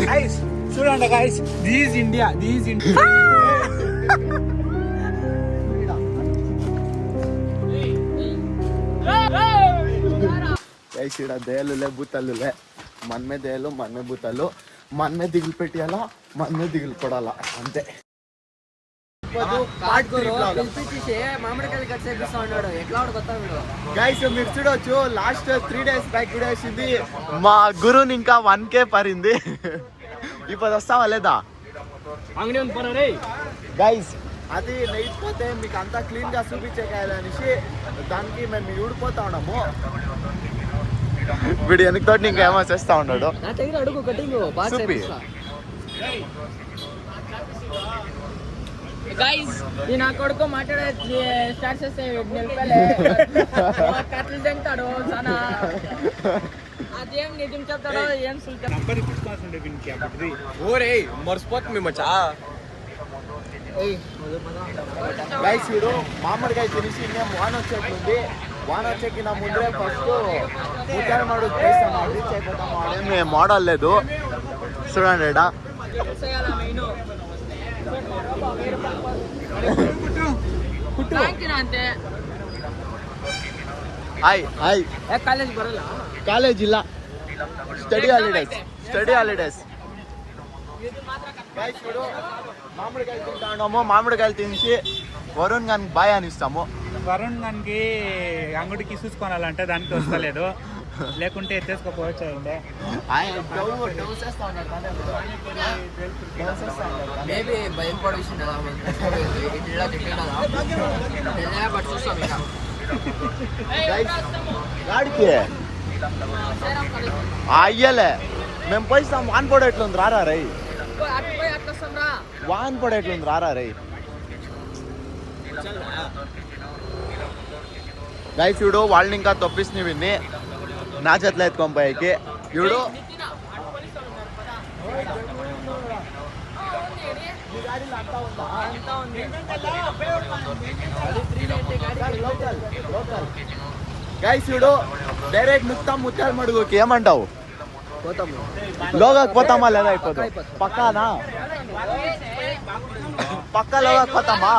Guys, చూడండి guys, this is India. guys, ఇక్కడ దయాలులే బూతలులే మనమే దయాలు మనమే బూతలు మనమే దిగులు పెట్టాలా మనమే దిగులు పడాలా అంతే. గైస్ మీరు చూడవచ్చు లాస్ట్ 3 days బ్యాక్ వీడియో వచ్చింది మా గురుని ఇంకా 1K పరింది. ఇప్పుడు వస్తావా లేదా గైస్? అది లేకపోతే మీకు అంతా క్లీన్ గా చూపించేకాయలనేసి దానికి మేము ఊడిపోతా ఉన్నాము. వీడు వెనక తోటి ఇంకేమో చేస్తా ఉన్నాడు. గైస్ నా కొడుకు మాట్లాడే స్టార్ట్ చేస్తే కట్లు తింటాడు చాలా. అదేం నిజం చెప్తాడో ఏం మర్చిపోతుంది మచ్చా. గైస్ వీడు మామిడికాయ తినేసి మేము వాన వచ్చేట్లుంది. వాన వచ్చేకి నా ముందే ఫస్ట్ ముత్యాల మాడు చేస్తాము. రీచ్ అయిపోతాము. అదేం మోడల్ లేదు చూడండి. ಕಾಲೇಜ್ ಇಲ್ಲ, ಸ್ಟಡಿ ಹಾಲಿಡೇಸ್. మామిడికాయలు తింటాము. మామిడికాయలు తినేసి వరుణ్ గానికి బాయ్ అనిస్తాము. వరుణ్ గానికి అంగడికి చూసుకోవాలంటే దానికి వస్తలేదు, లేకుంటే ఎత్తేసుకోపోవచ్చు. గాడికి అయ్యలే మేము పోయిస్తాం. వాన్ పడేట్లుంది రారా రై, వాన్ పడేట్లుంది రారా రై. గైస్ చూడు వాళ్ళని ఇంకా తప్పిస్తుంది విన్ని నా చేతిలో ఎత్తుకొని పోయాకి. చూడు గైస్ చూడు డైరెక్ట్ ముత్యాల మడుగుకి ఏమంటావు? లోగాకి పోతామా లేదా? అయిపోతాం పక్కానా? పక్కా లోగాకి పోతామా?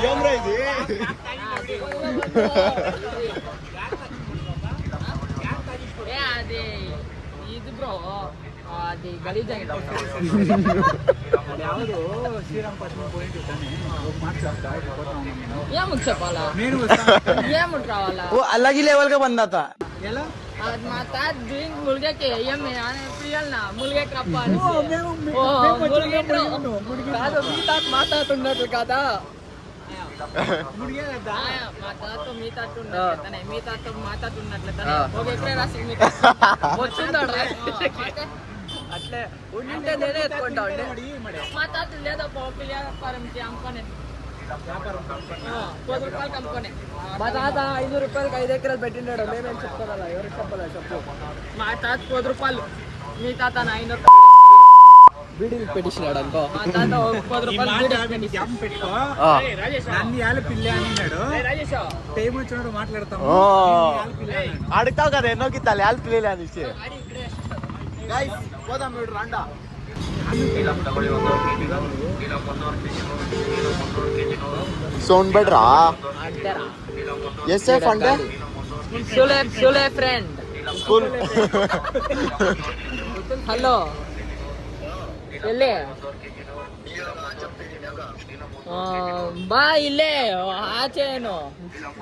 ఏం రా ఇది? ఇది బ్రో అది గలీజ్ ఏముంది చెప్పాలా? ఏముంటు రావాలా? అలాగే లెవెల్ గా బందాత మా తాత డ్రింక్ ములిగేకి ఏమి పిల్లల్నా ములిగేకి రప్పాలి. కాదు మీ తాత మా తాత ఉన్నట్లు కదా. మా తాత మీ తాత ఉన్నట్లే, మీ తాత మా తాత ఉన్నట్లే ఒక ఎక్కడే రాసి వచ్చిందాడు అట్లే ఉంటే నేనే ఎత్తుకుంటా ఉండే. మా తాత లేదా పిల్లపారంకి అమ్ముకొని 10 రూపాయలకి అమ్ముకొని. మా తాత 5 రూపాయలకి 5 ఎకరాలు పెట్టినాడు. మేమేం చెప్తారా? ఎవరికి చెప్పాలా చెప్పు. మా తాత 10 రూపాయలు, మీ తాత 5 బీడీలు పెట్టించినాడు అనుకో. మా తాత 10 రూపాయలు పెట్టుకో. పిల్ల అన్నాడు. టైం వచ్చినప్పుడు మాట్లాడతాము. అడుగుతావు కదా ఎన్నో గిత్తాలి యాల్ పిల్లలే అనేసి. పోదాం వీడు రండా. సౌండ్ బెటరా? ఎస్ఎఫ్ అంటే సులే ఫ్రెండ్ స్కూల్. హలో ಎಲ್ಲಿ ಬಾ ಇಲ್ಲೇ ಆಚೆ ಏನು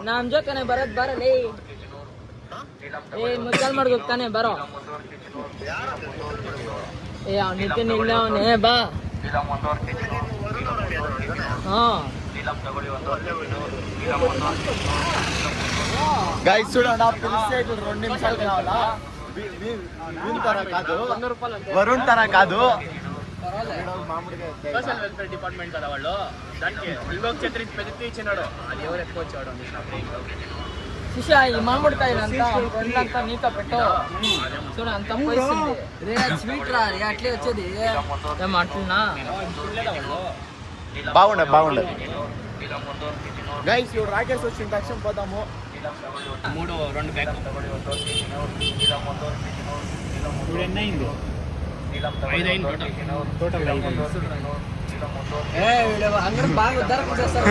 ನಮ್ ಜೊತೆ ಬರೋದ್ ಬರಲಿ. ಮುಚ್ಚಲ್ ಮಾಡ್ಕೋತಾನೆ ಬರೋ. ನಿತಿನ್ ಇಲ್ಲ ಅವನೇ ಬಾ. గైస్ చూడండి పిలిస్తే 2 నిమిషాలు కావాలా? వరుణ్ తర కాదు, సోషల్ వెల్ఫేర్ డిపార్ట్మెంట్ కదా వాళ్ళు. దానికి ఇంకొక ఛత్రి పెద్ద ఇచ్చినాడు. అది ఎవరు ఎక్కువ వచ్చాడు శిష ఈ మామిడికాయలంతా ఒళ్ళంతా నీతో పెట్టు చూడ అంత పోయిస్తుంది రే స్వీట్ రా రే అట్లే వచ్చేది ఏమంటున్నా బాగుండదు గైస్ ఇప్పుడు రాకేష్ వచ్చిన తక్షణం పోదాము 2 బ్యాగ్ ఇప్పుడు ఎన్ని అయింది 5 అయింది టోటల్ అందరూ బాగా ఉద్ధారం చేస్తారు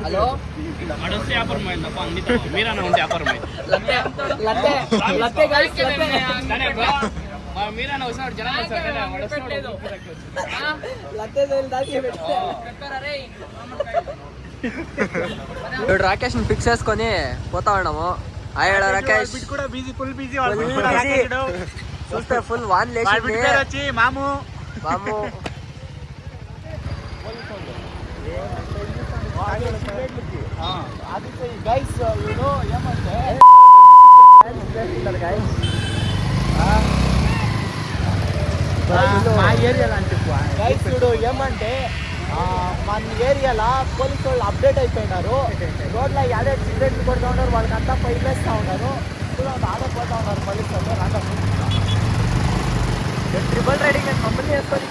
హలో అడొస్తే వ్యాపారం అయిందప్ప అందితో మీరన్నా ఉంటే వ్యాపారం అయింది మీరన్నా వచ్చినాడు జనాలు ఇప్పుడు రాకేష్ ని ఫిక్స్ చేసుకొని పోతా ఉన్నాము అయ్యాడు రాకేష్ కూడా బిజీ ఫుల్ బిజీ చూస్తే ఫుల్ వాన్ లేచి మాము గైస్ వీడు ఏమంటే గైస్ వీడు ఏమంటే మన ఏరియాలో పోలీసు వాళ్ళు అప్డేట్ అయిపోయినారు రోడ్లో యాడే సిగరెట్లు కొడుతూ ఉన్నారు వాళ్ళకి అంతా ఫైన్ వేస్తూ ఉన్నారు ఆడపోతా ఉన్నారు పోలీసు వాళ్ళు రాక ట్రిపుల్ రైడింగ్ అని కంపెనీ వేసుకొని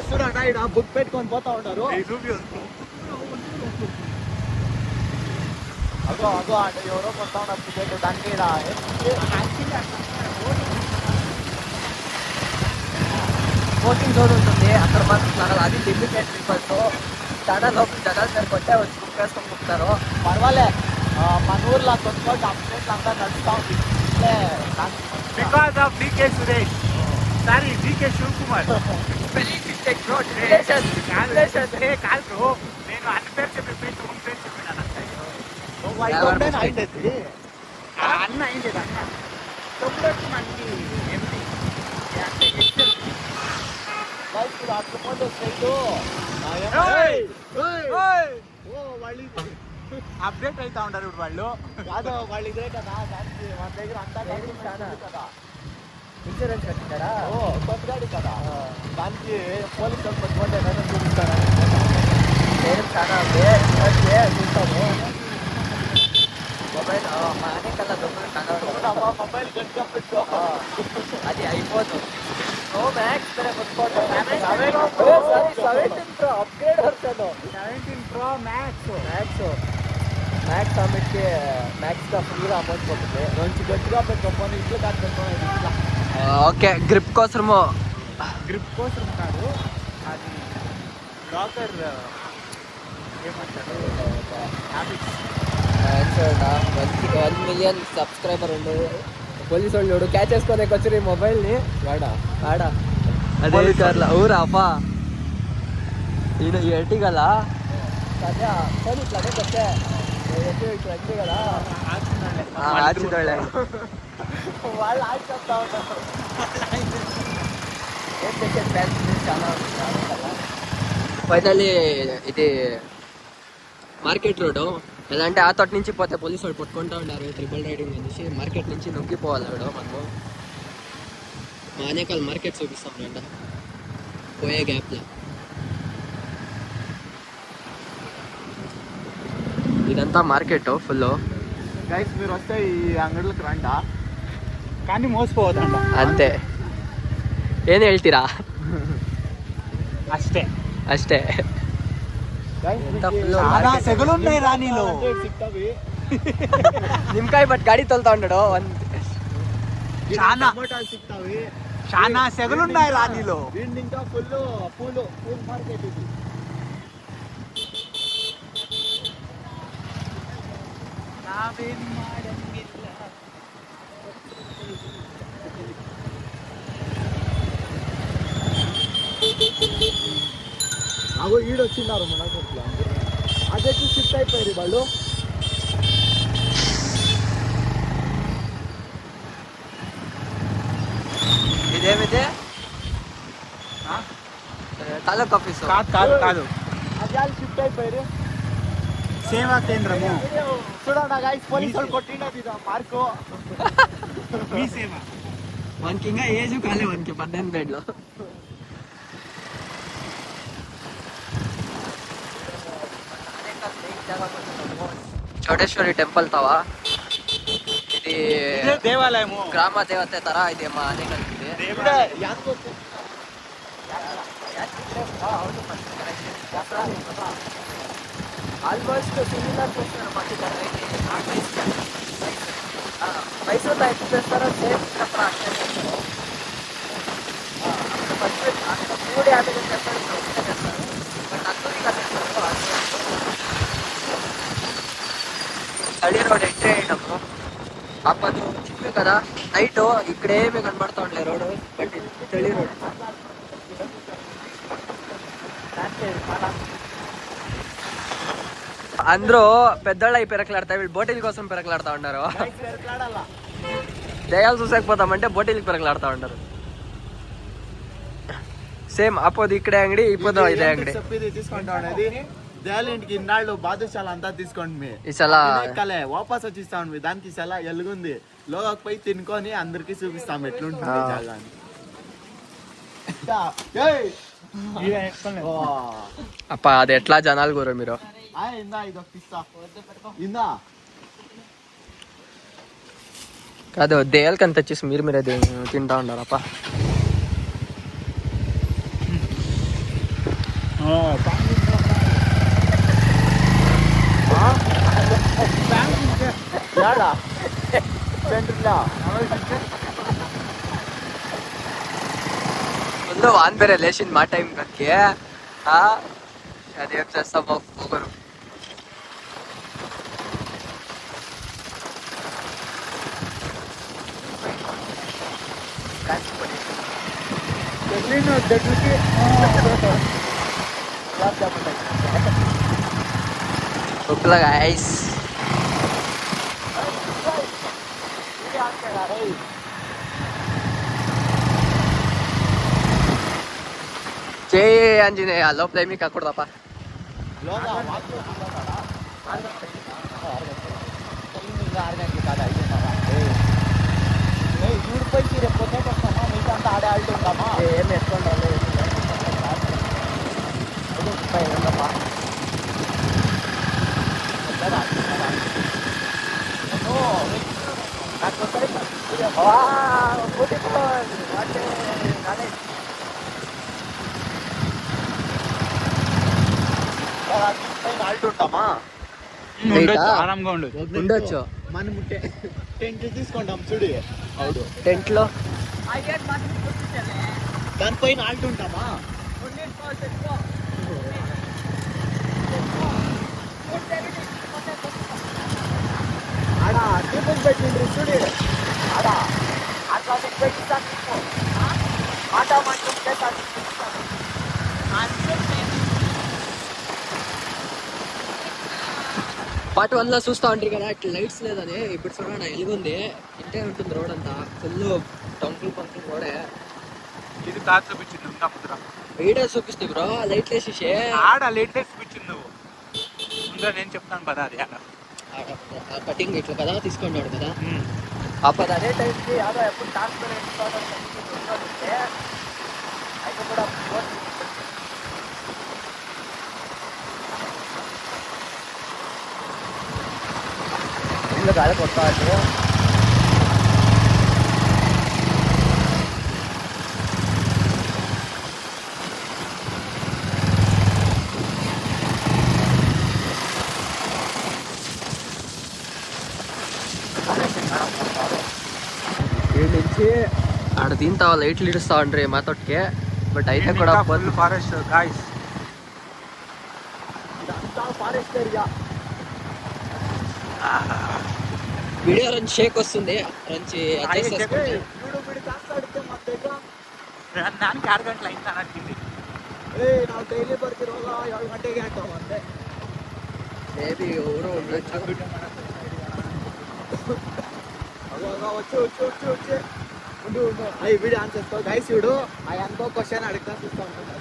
యూట్యూబర్ అంటే బుక్ పెట్టుకొని పోతా ఉంటారు అగో అంటే ఎవరో కొడతా ఉన్నారు టికెట్ దానికి కోచింగ్ జోన్ ఉంటుంది అక్కడ మాత్రం అది డెలికేట్ పీపుల్స్ చాలా లోపల జనాలు మీరు కొట్టే వచ్చి బుక్ వేసుకొని కుక్కుతారు పర్వాలే మన ఊర్లో కొత్త అప్డేట్లు అంతా నడుస్తూ ఉంది because of DK Suresh sorry DK Shivakumar కాదు నేను అన్ని పేరు చెప్పి పేరు చెప్పినాను అన్న అయింది అన్న తొమ్మిది మనకి ఎంపీ అప్డేట్ అవుతా ఉంటారు ఇప్పుడు వాళ్ళు కాదు వాళ్ళు ఇదే కదా దానికి మన దగ్గర అంతా కదా ఇన్సూరెన్స్ కట్టించారా కొత్త గాడి కదా దానికి పోలీసు పట్టుకుంటే చూపిస్తారా నేను చాలా చూస్తాము మొబైల్ మానే కల్లా దొంగలు మొబైల్ గట్టిగా పెట్టుకో అది అయిపోతుంది మ్యాక్స్ అప్గ్రేడ్ వస్తాను 17 Pro మ్యాక్స్ అమ్మిట్కి మ్యాక్స్గా ఫ్రీగా అమౌంట్ పోతుంది మంచి గట్టిగా పెట్టుకోని ఇంట్లో కాదు పెట్టుకోవాలి ఓకే గ్రిప్ కోసం కాదు అది డాక్టర్ ఏమంటారు 1 మిలియన్ సబ్స్క్రైబర్ ఉండు పోలీసు వాళ్ళు చూడు క్యాచ్ చేసుకోనికి వచ్చి ఈ మొబైల్ని వాడా అదే కార్లా ఊరాపా ఈయన ఎట్టి కదా అదే ఫోన్ ఇట్లా అదే కొట్టే ఇట్లా అట్టి కదా ఆచిదోళ్ళే వాళ్ళు ఆడుతా ఉంటారు చాలా ఫైనల్లీ ఇది మార్కెట్ రోడ్ ఎలా అంటే ఆ తోట నుంచి పోతే పోలీసు వాళ్ళు పట్టుకుంటూ ఉన్నారు ట్రిపుల్ రైడింగ్ అనేసి మార్కెట్ నుంచి నొక్కిపోవాలి ఆవిడ మనము మానేకాల్ మార్కెట్ చూపిస్తాం అంట పోయే గ్యాప్లో ఇదంతా మార్కెట్ ఫుల్ గైస్ మీరు వస్తే ఈ అంగడిలోకి రండా కానీ మోసపోవద్దంట అంతే ఏం ಹೇಳ್ತೀರಾ అಷ್ಟೇ సెగలున్నాయి రాణిలో నిమ్మకాయ బట్ గాడి తోలుతా ఉంటాడు చాలా సెగలున్నాయి రాణిలో ఇంకా పూల్ మార్కెట్ ఇది అగో ఈడొచ్చిన్నారు మన కొట్లో అదే షిఫ్ట్ అయిపోయారు వాళ్ళు ఇదేమిదే తాలూక్ ఆఫీస్ కాదు అదే షిఫ్ట్ అయిపోయారు సేవా కేంద్రము చూడండి గాయ్స్ పోలీసులు కొట్టినది మార్కో మీ సేవ వానికి ఇంకా ఏజ్ కాలే వానికి 18 బెడ్లో చౌడేశ్వరి టెంపుల్ తవా ఇది దేవాలయము గ్రామ దేవತೆ ತರ ಇದೆ ಮನೆ ಕಟ್ಟಿದೆ ಆಲ್ಮೋಸ್ಟ್ ಸಿಮಿಲರ್ ಪ್ಲೇಸ್ ಮಾಡಿದ್ದಾರೆ ಮೈಸೂರು ಎಕ್ಸ್ಪ್ರೆಸ್ ಸೇಮ್ ಹತ್ರ ಆಗ್ತದೆ ಮೂಡಿ ಆಮೇಲೆ ಟೆಂಪಲ್ ಬಟ್ ಅದ್ದೂರಿಗೆ తడి రోడ్ ఎంట్రీ అయినప్పుడు అప్పుడు చెప్పే కదా నైట్ ఇక్కడ ఏమి కనబడతా ఉండలే రోడ్ బట్ తడి రోడ్ అందరూ పెద్దోళ్ళు అయి పెరకలాడతా వీళ్ళు బోటీల కోసం పెరకలాడుతూ ఉన్నారు దయాలు చూసకపోతామంటే బోటీలకి పెరకలాడుతూ ఉంటారు సేమ్ అప్పుడు ఇక్కడే అంగడి ఇప్పుడు ఇదే అంగడి తీసుకుంటా ఉండేది దేవాలయానికి ఇన్నాళ్ళు బాదుషాలు అంతా తీసుకోండి మీ ఇసలా ఎక్కలే వాపస్ వచ్చిస్తాం మీ దానికి చాలా ఎలుగుంది లోకి పోయి తినుకొని అందరికి చూపిస్తాం ఎట్లుంటుంది జాగా అని అప్ప అది ఎట్లా జనాలు కూర మీరు ఇందా ఇది ఇస్తా ఇందా కాదు దేయాలకి అంత వచ్చేసి మీరే తింటా ఉన్నారు అప్ప ముందు వాన్ ಬೇರೆ లేచింది మా టైం కక్కి అదేం చేస్తామో ఒకరు guys జై ఆంజనేయ లోపల ఏమి కాకూడదప్ప ఆడే ఆడుతుంటామా ఏం ఎత్తుకుంటా ఆడుతుంటామా ఆరాంగా ఉండొచ్చు మనం టెంట్ తీసుకుంటాం చూడు అవుడు టెంట్ లో దానిపైన ఆడుతుంటామా ఆడ టిఫిన్ పెట్టిండ్రు చూడు ఆడ అట్లా పెట్టిస్తా మాట పార్ట్ 1 లో చూస్తా ఉంటారు కదా ఇట్లా లైట్స్ లేదని ఇప్పుడు చూడండి ఎలుగుంది ఇంటే ఉంటుంది రోడ్ అంతా ఫుల్ టంకులు పంకులు రోడే ఇది కాదు చూపించింది ఇంకా ముద్ర వీడియో చూపిస్తే బ్రో లైట్ వేసేసే ఆడ లైట్ చూపించింది నువ్వు ఇంకా నేను చెప్తాను పదా అది కటింగ్ ఇట్లా కదా తీసుకున్నాడు కదా అప్పుడు అదే టైంకి యాదో ఎప్పుడు అయితే కూడా ఇల్లు కాదు కొత్త నుంచి ఆడ తింటావా లైట్లు ఇడుస్తా ఉండ్రి మా తోటకి బట్ అయితే కూడా forest guys forest area video రంచి షేక్ వస్తుంది రంచి అడ్జస్ట్ చేసుకుంటే దానికి 6 గంటలు అయింది అన్నట్టుంది ನಾವು ಡೈಲಿ ಬರ್ತಿರೋಲ್ಲ 7 ಗಂಟೆಗೆ ಹಾಕೋ ಅಂತೆ మేబీ ఎవరో ఉండొచ్చు అವಾಗ వచ్చి ఉండు అవి వీడియో ఆన్ చేసుకో గైస్ చూడు అవి అనుకో క్వశ్చన్ అడుగుతా చూస్తా ఉంటాను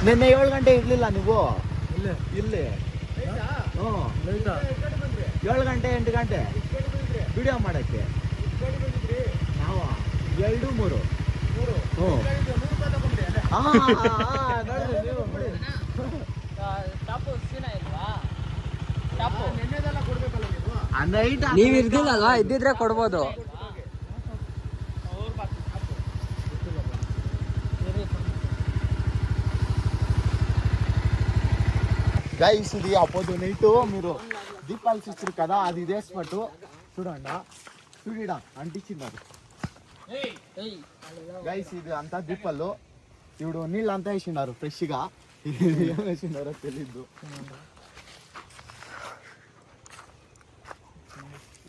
ನಿನ್ನೆ 7 ಗಂಟೆ ಇರ್ಲಿಲ್ಲ ನೀವು ಇಲ್ಲಿ 7 ಗಂಟೆ 8 ಗಂಟೆ ವಿಡಿಯೋ ಮಾಡಕ್ಕೆ ನಾವು 2 3 ನೀವ್ ಇರ್ದಿಲ್ಲಲ್ವಾ, ಇದ್ದಿದ್ರೆ ಕೊಡ್ಬೋದು. గైస్ ఇది అపోదు నైట్ మీరు దీపాలు చూస్తారు కదా, అది ఇదే స్పాట్ చూడండి. చూడిడా అంటించినారు గైస్, ఇది అంతా దీపాలు. ఇప్పుడు నీళ్ళు అంతా వేసినారు ఫ్రెష్ గా, ఏం వేసినారో తెలీదు.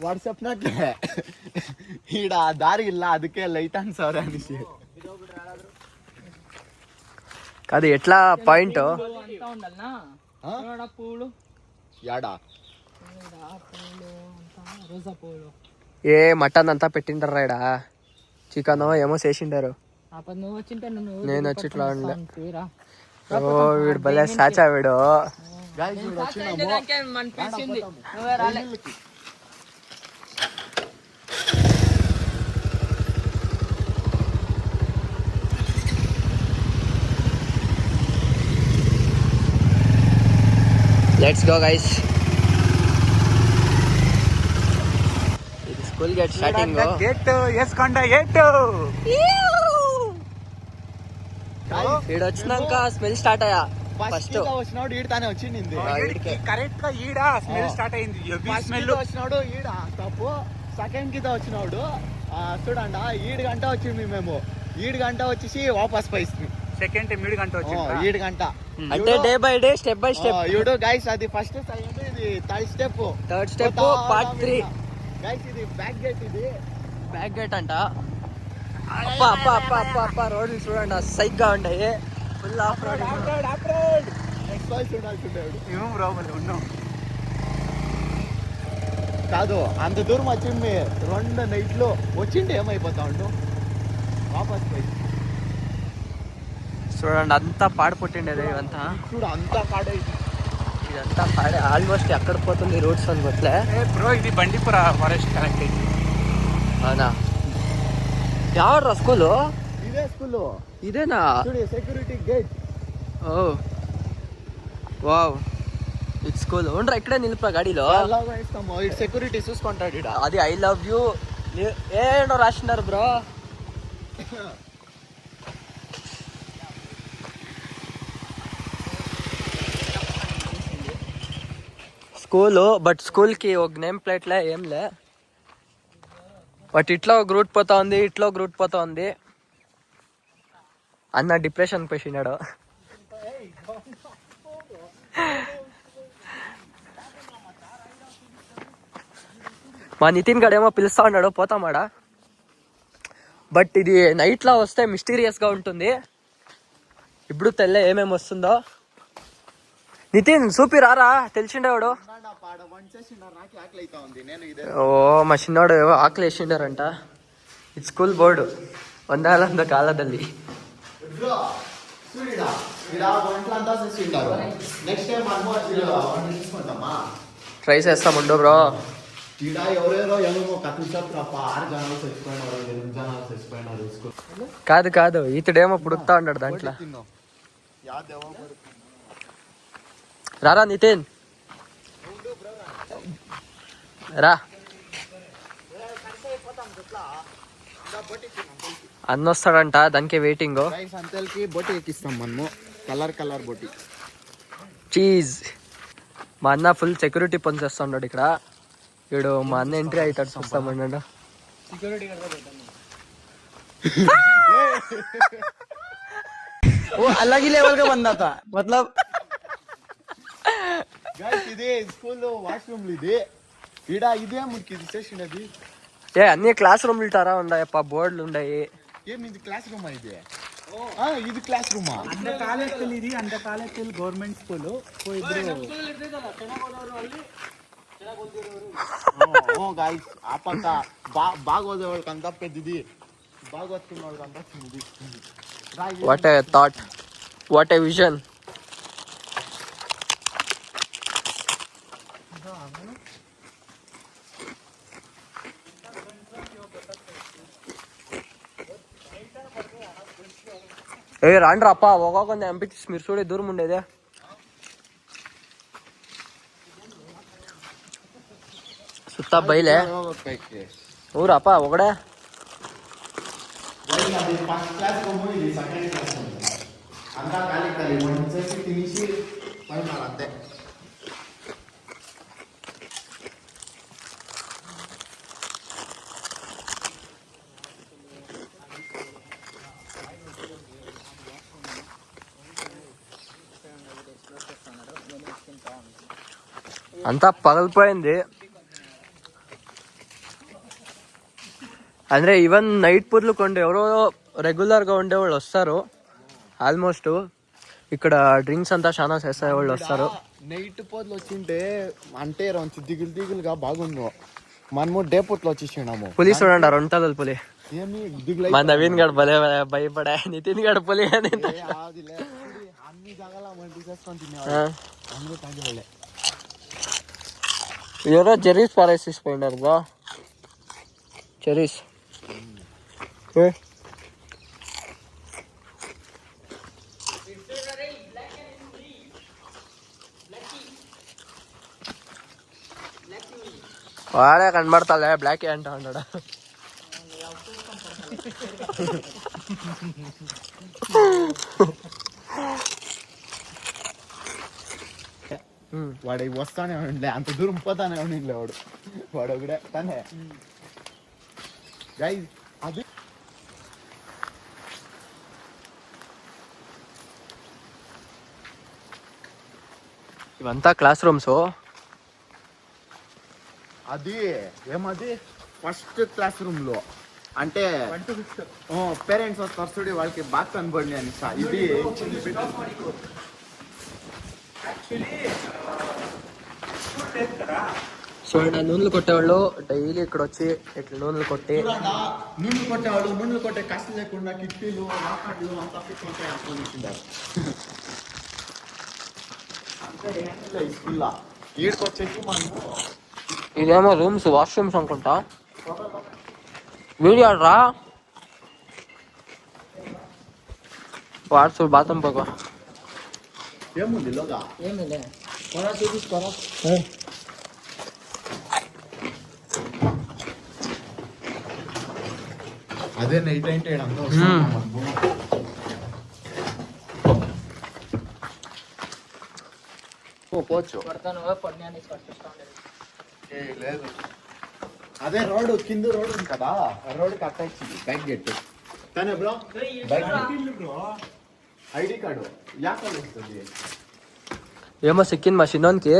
వాడు చెప్పినట్లే ఈడ దారి ಇಲ್ಲ, ಅದಕ್ಕೆ ಲೈಟ್ ಆನ್ ಸರ್ ಅನಿಸಿ. కాదు ఎట్లా పాయింట్ పూలు యాడా ఏ మటన్ అంతా పెట్టిండారా ఈడ, చికెన్ ఏమో చేసిండారు. నేను వచ్చి ఇట్లా ఉండే. ఓ వీడు భలే సాచా వీడు. Let's go guys. ఇది స్కూల్ గేట్ స్టార్టింగ్. గేట్ వేసుకుంటా గేట్ ఈడ వచ్చినాక స్మెల్ స్టార్ట్ అయ్యా. ఫస్ట్ వచ్చినాడు ఈడతానే వచ్చింది. కరెక్ట్ గా ఈడ స్మెల్ స్టార్ట్ అయింది. స్మెల్ వచ్చినాడు ఈడ తప్పు. సెకండ్ కింద వచ్చినాడు చూడండి, 7 గంట వచ్చింది. మేము 7 గంట వచ్చేసి వాపస్ పైస్తుంది. సెకండ్ 7 గంట వచ్చింది. 7 గంట అంటే day by day, step by step. ఇడు గైస్ అది ఫస్ట్ సెకండ్, ఇది థర్డ్ స్టెప్ పార్ట్ 3 గైస్. ఇది బ్యాక్ గేట్, ఇది బ్యాక్ గేట్ అంట. అప్ప అప్ప అప్ప అప్ప అప్ప రోడ్లు చూడండి సైక్ గా ఉన్నాయి. Full of road. ఉన్నాం కాదు, అంత దూరం వచ్చింది. 2 నైట్లు వచ్చింటే ఏమైపోతా ఉండు వాపస్ పోయి. చూడండి అంతా పాడిపోతుండేది ఇవంతా. చూడు అంతా పాడే, ఇదంతా పాడే. ఆల్మోస్ట్ ఎక్కడ పోతుంది రోడ్స్ అని కొట్లే బ్రో. ఇది బండిపుర ఫారెస్ట్ కనెక్ట్ అయింది. అవునా? ఎవరు స్కూలు? ఇదే స్కూల్. ఇదేనా? చూడు సెక్యూరిటీ గేట్. ఓ వావ్, ఇది స్కూల్. ఉండరా ఇక్కడే నిలుపురా గాడిలో. ఇటు సెక్యూరిటీ చూసుకుంటాడు ఇడ. అది ఐ లవ్ యూ ఏంటో రాసినారు బ్రో. స్కూలు, బట్ స్కూల్కి ఒక నేమ్ ప్లేట్లే ఏం లే. బట్ ఇట్లా ఒక రూట్ పోతా ఉంది, ఇట్లా ఒక రూట్ పోతా ఉంది. అన్న డిప్రెషన్ పోయినాడు. మా నితిన్ గడేమో పిలుస్తా ఉన్నాడు, పోతామాడా. బట్ ఇది నైట్లో వస్తే మిస్టీరియస్గా ఉంటుంది. ఇప్పుడు తెల్ల ఏమేమి వస్తుందో. నితిన్ సూపి రారా, తెలిసిండేవాడు. ఓ మా చిన్నవాడు ఏవో ఆకలి వేసిండారంట. ఇది స్కూల్ బోర్డు ಒಂದಾಲಂದ ಕಾಲದಲ್ಲಿ. ట్రై చేస్తాముండు బ్రో. కాదు కాదు, ఇతడేమో పుడుకుతా ఉన్నాడు దాంట్లో. రారా నితిన్ రా. అన్న వస్తాడంట, దానికి వెయిటింగ్. సంతల్కి బొట్టి ఎక్కిస్తాం మనము, కలర్ బొట్టి. చీజ్. మా అన్న ఫుల్ సెక్యూరిటీ పని చేస్తున్నాడు ఇక్కడ. ఇప్పుడు మా అన్న ఎంట్రీ అవుతాడు, చూస్తామన్నాడు. वो अलग ही लेवल का बंदा था, मतलब गाइस इदे स्कूल वाशरूम ಇದೆ ಇಡ ಇದೆ ಮುಕ್ಕಿది ಸ್ಟೇಷನ್ అది. ఏ అన్ని క్లాస్ రూమ్లు తారా ఉన్నాయప్ప, బోర్డులు ఉన్నాయి. ఏం ఇది క్లాస్ రూమ్ ಇದೆ? ఇది క్లాస్ రూమ్. అంత కాలేజీలు ఇది, అంత కాలేజీలు గవర్నమెంట్ స్కూల్. ఓ గాయ్స్ ఆ పక్క బాగా ఓదే వాళ్ళకంతా పెద్దది, బాగా వస్తున్న వాళ్ళకంతా చిన్నది. What a thought, what a vision. ఏ రాండ్రప్ప ఒక్కొక్క ఎంపించి మీరు చూడే దూరం ఉండేదే. ಸುತ್ತ ಬೈಲೆ ಊರಪ್ಪ ಒಗಡೆ ఫస్ట్ క్లాస్ ఇది సెకండ్ క్లాస్ అంతా ఖాళీ ఖాళీ వంచేసి తినేసి పైన అంతే. అంతా పగలిపోయింది. ಅಂದರೆ ఈవెన్ నైట్ పూర్లు కొండ ఎవరో రెగ్యులర్గా ఉండేవాళ్ళు వస్తారు. ఆల్మోస్ట్ ఇక్కడ డ్రింక్స్ అంతా చాలా చేసే వాళ్ళు వస్తారు. నైట్ పోతులు వచ్చింటే అంటే దిగులు దిగులుగా బాగుందో. మనము డే పూట్లో వచ్చేసినాము. పులి చూడండి 2 తలల పులి. ఏమి దిగులు మా నవీన్ గడ్ భలే భయపడా, నితిన్ గడ్ పులి అని అన్ని జాగాల చేసుకొని తినేవాళ్ళు. అందరూ తాగేవాళ్ళే. ఎవరో చెరీస్ పారేసి పోయినారు బా. చెరీస్ వాడే కనబడతాలే బ్లాక్ అంటా ఉన్నాడు. వాడు వస్తానే ఉండే, అంత దూరం పోతానే ఉండే వాడు ఒకడే తనే. గైస్ అది ఇవంతా క్లాస్ రూమ్స్. అది ఏమది ఫస్ట్ క్లాస్ రూమ్ లో అంటే పేరెంట్స్ వస్తారు చూడి వాళ్ళకి బాగా కనబడి అని. ఇది చూడండి నూనెలు కొట్టేవాళ్ళు డైలీ ఇక్కడ వచ్చి ఇట్లా నూనెలు కొట్టి నూనెలు కొట్టేవాళ్ళు నూనెలు కొట్టే కష్టం లేకుండా కిట్టీలు లాకర్లు అంతా పెట్టుకుంటారు. స్కూల్లో ఈడకొచ్చేసి మనము ఇదేమో రూమ్స్ వాష్రూమ్స్ అనుకుంటా. వీడియో రా వాట్సాప్ బాతం పోగా ఏముంది లోగా ఏమిలే చూపించుకోరా. అదే నైట్ అంటే పోవచ్చు. లేదు అదే రోడ్ కింద రోడ్ ఉంది కదా, రోడ్ కట్ అయింది బ్యాక్ గెట్ కానీ బ్రో ఐడి కార్డు యాక్ వస్తుంది. ఏమో సిక్కింది మా చిన్నోనికి.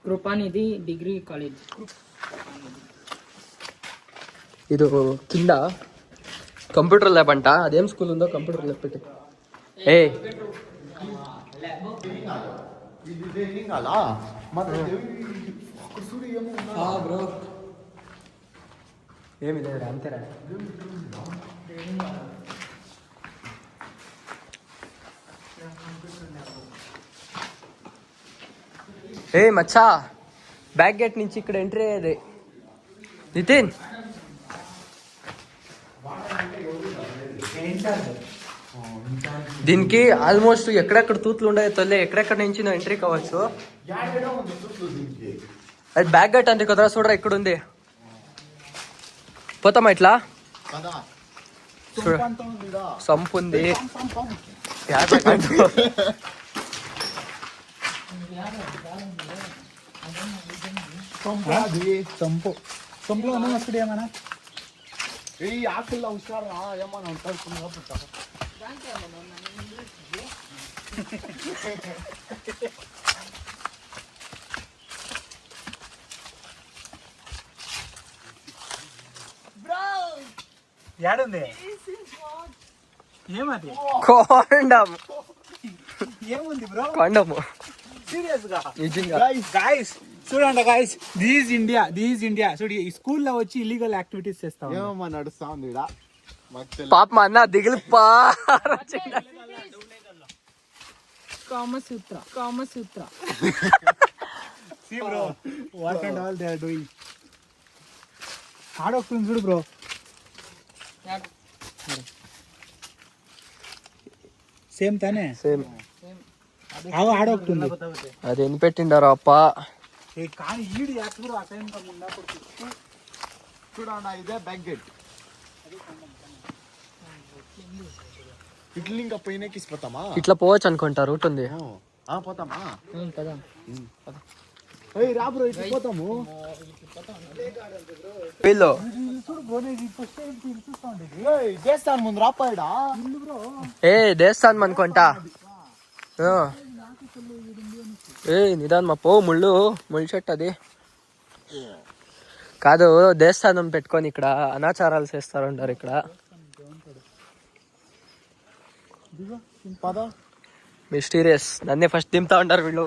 Krupanidhi degree college. ఇది కింద కంప్యూటర్ ల్యాబ్ అంట. అదేం స్కూల్ ఉందో కంప్యూటర్ ల్యాబ్ పెట్టి ఏ బ్రో ఏమి లేదు అంతేరా. ఏ మచ్చా బ్యాక్ గేట్ నుంచి ఇక్కడ ఎంట్రీ అయ్యేది. నితిన్ దీనికి ఆల్మోస్ట్ ఎక్కడెక్కడ తూట్లు ఉండే తొలే ఎక్కడెక్కడ నుంచి నువ్వు ఎంట్రీ కావచ్చు. అది బ్యాక్ గేట్ అంటే కుదరా చూడరా ఇక్కడ ఉంది. పోతామా ఇట్లా సంపు ఉంది. సంపులో వస్తుంది ఏమన్నా ఈ ఆకుల్లో హుషారా ఏమన్నా ఉంటారు. ఏడుంది ఏమది కొండము ఏముంది బ్రో కొండము సీరియస్ గా నిజంగా. గైస్ చూడండి గైస్, దిస్ ఇండియా చూడు. ఈ స్కూల్లో వచ్చి ఇల్లీగల్ యాక్టివిటీస్ చేస్తాం. ఏమమ్మా నడుస్తా ఉంది ఈడ. పాప మా అన్న దిగులు Kamasutra See bro, what and all they are doing. ఆడొస్తుంది చూడు బ్రో. సేమ్ తానే సేమ్. ఆడొకటి అది ఎన్ని పెట్టిండారో అప్ప. కానీ ఈడు యాత్ర ఆ టైం చూడన్నా ఇదే బ్యాంకెట్ ఇట్లా ఇంకా పైనకి ఇసిపోతామా? ఇట్లా పోవచ్చు అనుకుంటా, రూట్ ఉంది. పోతామా? కదా రా బ్రో ఇట్లా పోతాము. వీళ్ళు దేవస్థానం ముందు రాపాయడా? ఏ దేవస్థానం అనుకుంటా. ఏ నిదాన్ మా పో ముళ్ళు చెట్టు అది కాదు. దేవస్థానం పెట్టుకొని ఇక్కడ అనాచారాలు చేస్తారు అంటారు ఇక్కడ. మిస్టీరియస్. నన్నే ఫస్ట్ దింపుతా ఉంటారు వీళ్ళు.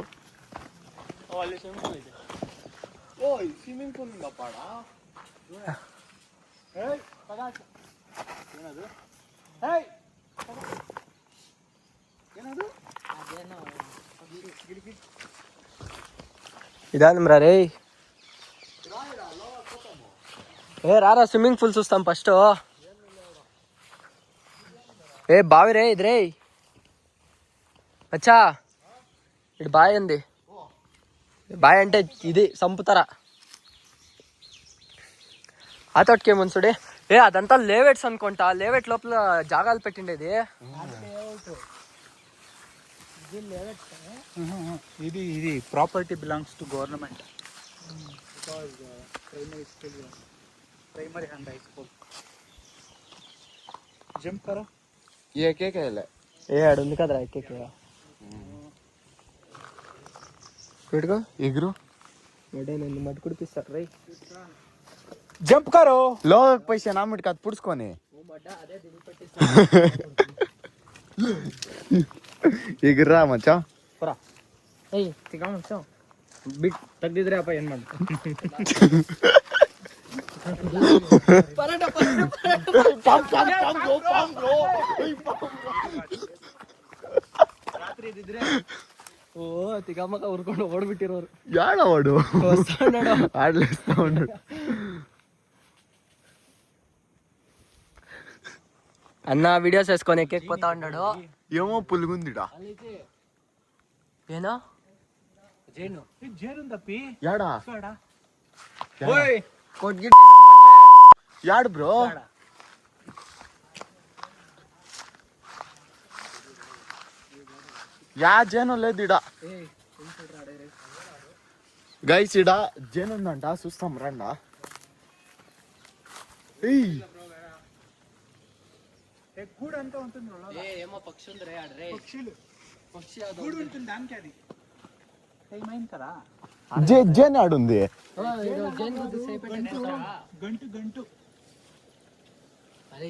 స్విమ్మింగ్ పూల్ ఉందా పాడా? నిదానం రా రే. ఏ రారా స్విమ్మింగ్ పూల్ చూస్తాం ఫస్ట్. ఏ బావి రే ఇది రే. అచ్చా ఇటు బాయ్ ఉంది. బాయ్ అంటే ఇది సంపుతారా ఆ తోటకేముంచుడే. ఏ అదంతా లేవెట్స్ అనుకుంటా. లేవెట్ లోపల జాగాలు పెట్టిండేది. ఇది property belongs to government. Primary and high school jump करो ये क्या कहले ఏ ఆడు ఉంది కదరా ఎక్కే పెట్టుకో ఎగురు నేను మట్టి కుడిపిస్తారు రై. जंप करो లో पैसे ना मिट का पुड़स्कोने ఎగురా మచ్చా ಪರ ಏಯ್ ತಿಗಾಮ ಚೋ ಬಿಟ್ ತೆಗ್ದಿದ್ರೆ ಅಪ್ಪ ಏನ್ ಮಾಡ್ತ ರಾತ್ರಿ ಇದ್ದಿದ್ರೆ ఓ తిగమ్మక ఊరుಕೊಂಡು ఓడిಬಿಟ್ಟಿರೋರು. ಯಾಡ వాడు ఆడలేస్తా ఉన్నాడు. అన్న వీడియోస్ వేసుకొని ఎక్కిపోతా ఉన్నాడు. ఏమో పులుగుందిడా ఏనా ಜೇನು ಜೇನು ತಪ್ಪಿ యాడా ಓಯ್ కొట్గిట్ యాడ్ బ్రో యా జేను లేదు ఇడా గైస్ ఇడా జేను ఉందంట చూస్తాం రండా. గూడు అంతా ఉంటుంది ఏమో పక్షి ఉంది రే ఆడరే పక్షులు పక్షి గూడు ఉంటుంది దానికి అది టైం అయింది కదా. జేను ఆడుంది గంటు గంటు అరే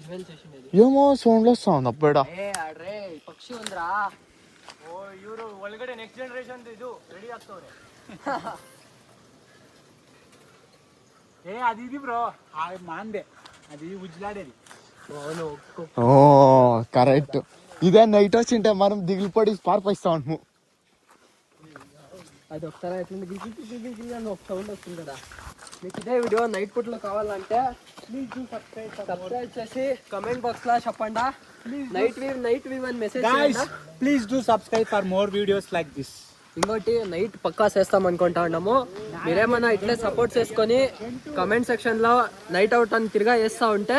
ఇవెల్ చేసిండేది. ఏమో సౌండ్ వస్తా ఉంది అప్పుడా. ఏ ఆడరే పక్షి ఉందిరా. ఓ ఇವರು ಒಳಗಡೆ నెక్స్ట్ జనరేషన్ ಇದು ರೆಡಿ ಆಗ್ತವ್ರೆ. ఏ అది ఇది బ్రో మాందే అది ఉజ్లాడేది. అవును ఓ కరెక్ట్. ఇదే నైట్ వచ్చింటే మనం దిగులు పడి పారిపోయిస్తా ఉన్నాము. అది ఒకసారి ఎట్లా గిగి అని ఒక సౌండ్ వస్తుంది కదా. మీకు ఇదే వీడియో నైట్ పూట్లో కావాలంటే సబ్స్క్రైబ్ చేసి కమెంట్ బాక్స్ లో చెప్పండి. నైట్ వ్యూ అని message Guys, please do subscribe for more videos like this. ఇంకోటి నైట్ పక్కా చేస్తాం అనుకుంటా ఉన్నాము. మీరేమన్నా ఇట్లే సపోర్ట్ చేసుకొని కమెంట్ సెక్షన్ లో నైట్ అవుట్ అని తిరిగా వేస్తా ఉంటే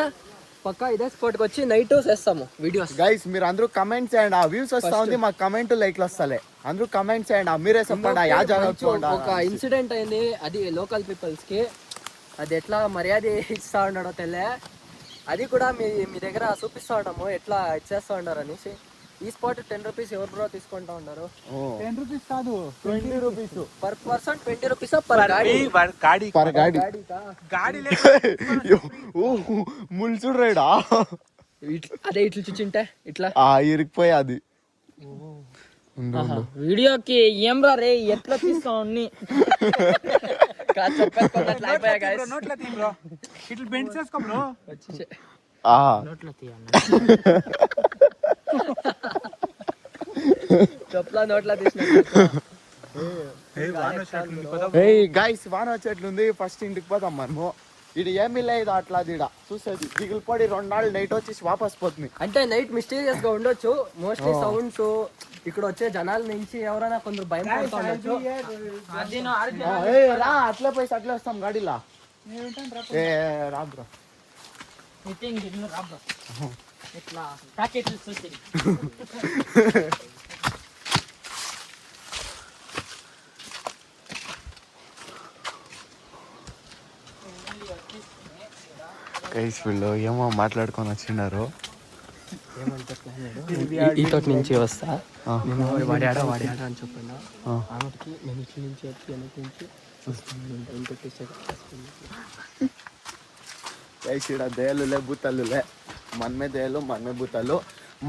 పక్కా ఇదే స్పాట్కి వచ్చి నైట్ చేస్తాము వీడియోస్. గైస్ మీరు అందరూ కమెంట్స్ చేయండి. ఆ వ్యూస్ వస్తా ఉంది మాకు కమెంట్ లైక్లు వస్తాలే. అందరూ కమెంట్స్ చేయండి. మీరే చెప్పండి యా జాగా ఒక ఇన్సిడెంట్ అయింది అది లోకల్ పీపుల్స్ కి. అది ఎట్లా మర్యాద ఇస్తా ఉన్నాడో తెలే. అది కూడా మీ దగ్గర చూపిస్తా ఉన్నాము ఎట్లా ఇచ్చేస్తా ఉన్నారు అనేసి. ఈ స్పాట్ 10 రూపీస్ ఎవరు బ్రో తీసుకుంటా ఉన్నారు. 10 రూపీస్ కాదు 20 rupees per person 20 rupees per గాడి. పర్ గాడి గాడి ముల్చుడు రేడా అదే ఇట్లా చూచింటే ఇట్లా ఇరికిపోయి అది వీడియోకి ఏం రా రే ఎట్లా తీసుకోండి నోట్ల తీ బ్రో ఇట్లా బెండ్ చేసుకో బ్రో నోట్లో తీయండి చెప్లా నోట్లా తీసిన. గైస్ వాన వచ్చేట్లుంది. ఫస్ట్ ఇంటికి పోతాం మనము. ఇది ఏమిలే ఇది అట్లా దీడ చూసేది దిగులుపడి 2 నాళ్ళు నైట్ వచ్చేసి వాపస్ పోతుంది. అంటే నైట్ మిస్టీరియస్ గా ఉండొచ్చు. మోస్ట్లీ సౌండ్స్ ఇక్కడ వచ్చే జనాల నుంచి ఎవరైనా కొందరు భయం పడుతూ ఉండొచ్చు. రా అట్లే పోయి అట్లే వస్తాం గాడిలా. ఏ రాబ్రా ఇట్లా ప్యాకెట్లు చూసి గైస్ వీళ్ళు ఏమో మాట్లాడుకొని వచ్చినారు. ఈ తోటి నుంచి వస్తా వాడాడా అని చెప్పిన ఆమెకి నేను ఇట్ల నుంచి వచ్చి వెనక నుంచి గైస్ ఇక్కడ దయాలులే భూతాలులే మనమే దయాలు మనమే భూతాలు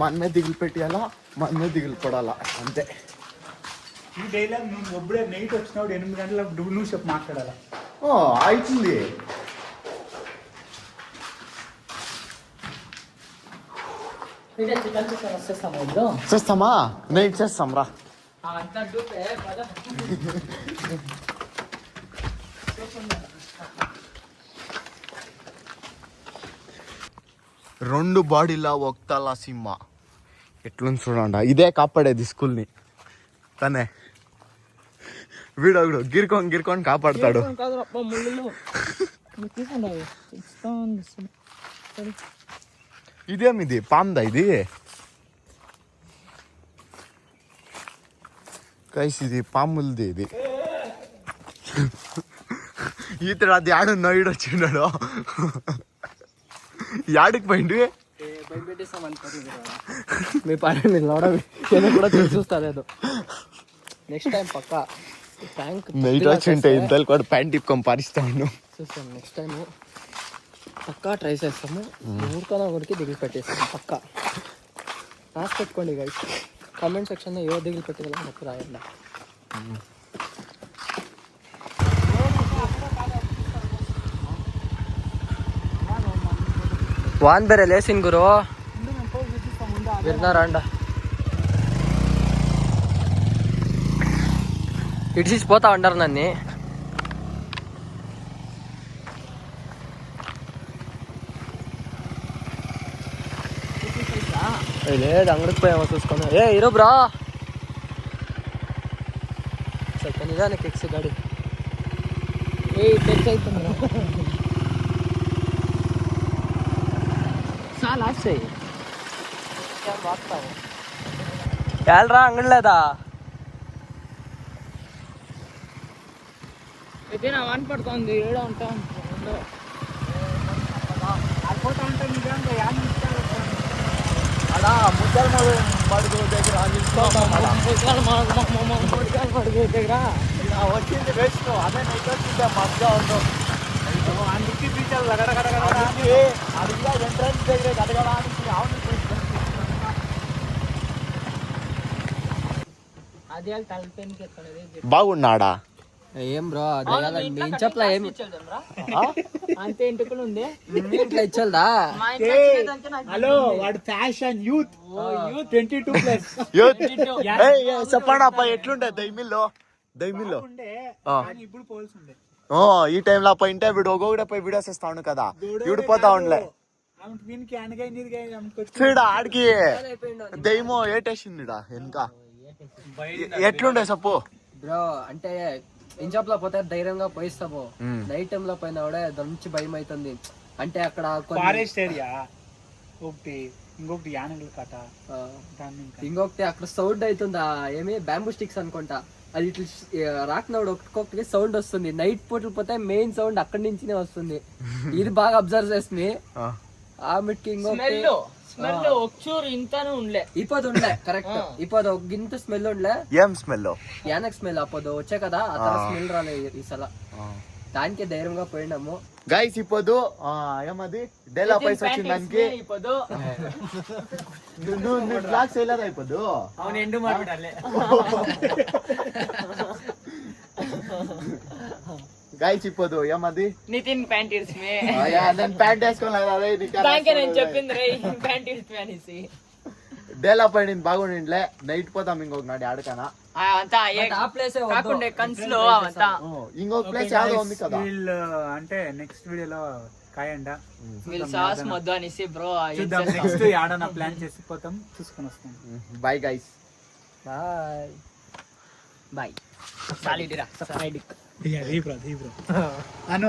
మనమే దిగులు పెట్టాలా మనమే దిగులు పడాలా అంతే. ఈ డైలాగ్ నువ్వు ఒప్పుడే నైట్ వచ్చినప్పుడు 8 గంటలకు నువ్వు చెప్పు మాట్లాడాలా. అవుతుంది. చేస్తామా నైట్ చేస్తాం రా. రెండు బాడీలా ఒక్తలా సిమ్మ ఎట్లుంది చూడండి. ఇదే కాపాడేది స్కూల్ని తనే. వీడు గిరుకొని కాపాడతాడు. ఇదేమిది పామ్దా ఇది కైస్ ఇది పాములది ఇది. ఈతడు అది ఆడున్నా ఈడు వచ్చిన్నాడు. యాడికి పోయింది మీ పని మీరు కూడా చూస్తాలేదు. నెక్స్ట్ టైం పక్కా ట్యాంక్ నైట్ వచ్చి ఉంటే ఇంతలు కూడా ప్యాంట్ ఇప్పుకొని పారిస్తాను. చూస్తాం నెక్స్ట్ టైం పక్కా ట్రై చేస్తాము. ఊరికన్నా ఊరికి దిగులు పెట్టేస్తాము పక్కా. రాసి పెట్టుకోండి గైస్. కామెంట్ సెక్షన్లో ఎవరు దిగులు పెట్టగలరు నాకు రాయండి. వాన్ ಬೇರೆ ಲೇಸಿನ್ ಗುರು ವಿರ್ನಾರಾಂಡ ఇడిసి పోతా ఉంటారు నన్ను. లేదు అంగడికి పోయామో చూసుకున్నా. ఏ ఇరో బ్రా ಸ್ವಲ್ಪ ನಿಧಾನಕ್ಕೆ ಎಕ್ಸಿ ಗಾಡಿ. ಸಾಲ ಆಸೆ ಯಾಲ್ರಾ ಅಂಗಡ್ಲೇదా ఇది నా వాన్ పడుతుంది ఏడా ఉంటా అడా ముద్దల మడుగు దగ్గర వచ్చింది వేస్ట్. అదే నైట్ వచ్చింది మధ్య ఉండవు అందుకే టీచర్లు అడిగా ఎంట్రన్స్ దగ్గర అడగడానికి అది తలపెనికి ఎక్కడది బాగున్నాడా ఏం బ్రో నేను చెప్పలా ఏమి అంతే ఇంటికి ఉంది ఇంట్లో ఇచ్చల్దా. హలో వాడు ఫ్యాషన్ యూత్ 22+. చెప్పండి అప్ప ఎట్లుండే దైమిల్లో ఇప్పుడు పోల్సిండే ఈ టైంలో అప్ప ఇంటే వీడు ఒక్కొక్కడే పోయి వీడియోస్ ఇస్తా ఉండు కదా వీడిపోతా ఉండలే. చూడ ఆడికి దయ్యమో ఏటేసిందిడా వెనక ఎట్లుండే చెప్పు బ్రో. అంటే ఇంజాబ్ లో పోతే ధైర్యంగా పోయిస్తాము. నైట్ టైమ్ లో పోయినా కూడా దాని నుంచి భయం అవుతుంది. అంటే అక్కడ ఫారెస్ట్ ఏరియా ఒకటి ఇంకొకటి యానగల్ కట ఇంకొకటి అక్కడ సౌండ్ అవుతుందా ఏమి బ్యాంబూ స్టిక్స్ అనుకుంటా. అది ఇట్లా రాకినప్పుడు ఒక్కొక్కటి సౌండ్ వస్తుంది. నైట్ పూటలు పోతే మెయిన్ సౌండ్ అక్కడి నుంచినే వస్తుంది. ఇది బాగా అబ్జర్వ్ చేస్తుంది. ఆమెకి ఇంకొకటి స్మెల్ ఒకచూరు ఇంతను ఉండలే ఇప్పదు ఉండలే కరెక్ట్. ఇప్పదు ఒక గింత స్మెల్ ఉండలే. ఏం స్మెల్ యానక్ స్మెల్ అప్పదు వచ్చే కదా ఆ తర్వాత స్మెల్ రాలేదు ఈ సల. దానికే ధైర్యంగా పోయినాము గైస్. ఇప్పుడు ఏమది డేలా పైస వచ్చింది దానికి నువ్వు బ్లాక్ చేయలేదా ఇప్పుడు అవును ఎండు మాట్లాడాలి. గైస్ ఇప్పుడు ఏమది నితిన్ ప్యాంట్ ఇడ్స్మే నేను ప్యాంట్ వేసుకోలేదు దానికే నేను చెప్పింది రే ప్యాంట్ ఇడ్స్మే అనేసి. డేలా పైన బాగుండిండ్లే. నైట్ పోతాం ఇంకొక నాడు ఆడకనా అవంతా ఆ ప్లేస్ కాకుండా కన్స్లో అవంతా ఇంకొక ప్లేస్ యాదో ఉంది కదా వీళ్ళు అంటే నెక్స్ట్ వీడియోలో కాయండా వీళ్ళు సాస్ మొద్దు అనేసి బ్రో చూద్దాం నెక్స్ట్ ఆడన ప్లాన్ చేసిపోతాం చూసుకొని వస్తాం బాయ్ గైస్ బాయ్ బాయ్ సాలిడిరా అను